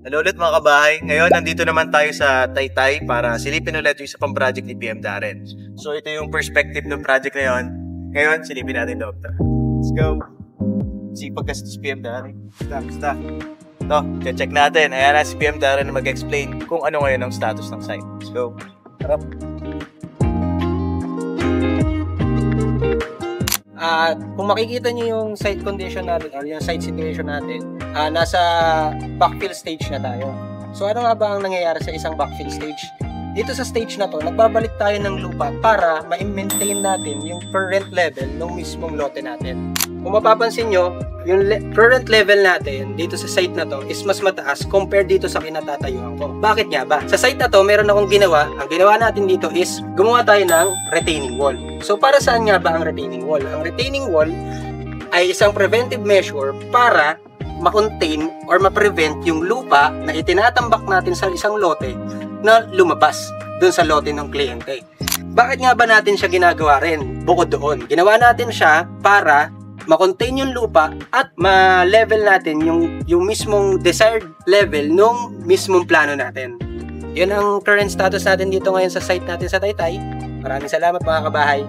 Hello ulit mga kabahay. Ngayon, nandito naman tayo sa Taytay para silipin ulit yung isa pang project ni PM Darren. So, ito yung perspective ng project na yun. Ngayon, silipin natin loob. Let's go! Sipag kasi si PM Darren. Basta. Ito, check natin. Ayan na si PM Darren na mag-explain kung ano ngayon ang status ng site. Let's go! Harap! Kung makikita niyo yung site condition natin or yung site situation natin, nasa backfill stage na tayo. So ano nga ba ang nangyayari sa isang backfill stage? Dito sa stage na to, nagbabalik tayo ng lupa para ma-maintain natin yung current level ng mismong lote natin. Kung mapapansin nyo, yung current level natin dito sa site na to is mas mataas compared dito sa kinatatayuan ko. Bakit nga ba? Sa site na to, meron akong ginawa. Ang ginawa natin dito is gumawa tayo ng retaining wall. So para saan nga ba ang retaining wall? Ang retaining wall ay isang preventive measure para ma-contain or ma-prevent yung lupa na itinatambak natin sa isang lote na lumabas dun sa lote ng kliyente. Bakit nga ba natin siya ginagawa rin? Bukod doon, ginawa natin siya para ma-contain yung lupa at ma-level natin yung mismong desired level nung mismong plano natin. Yun ang current status natin dito ngayon sa site natin sa Taytay. Maraming salamat mga kabahay.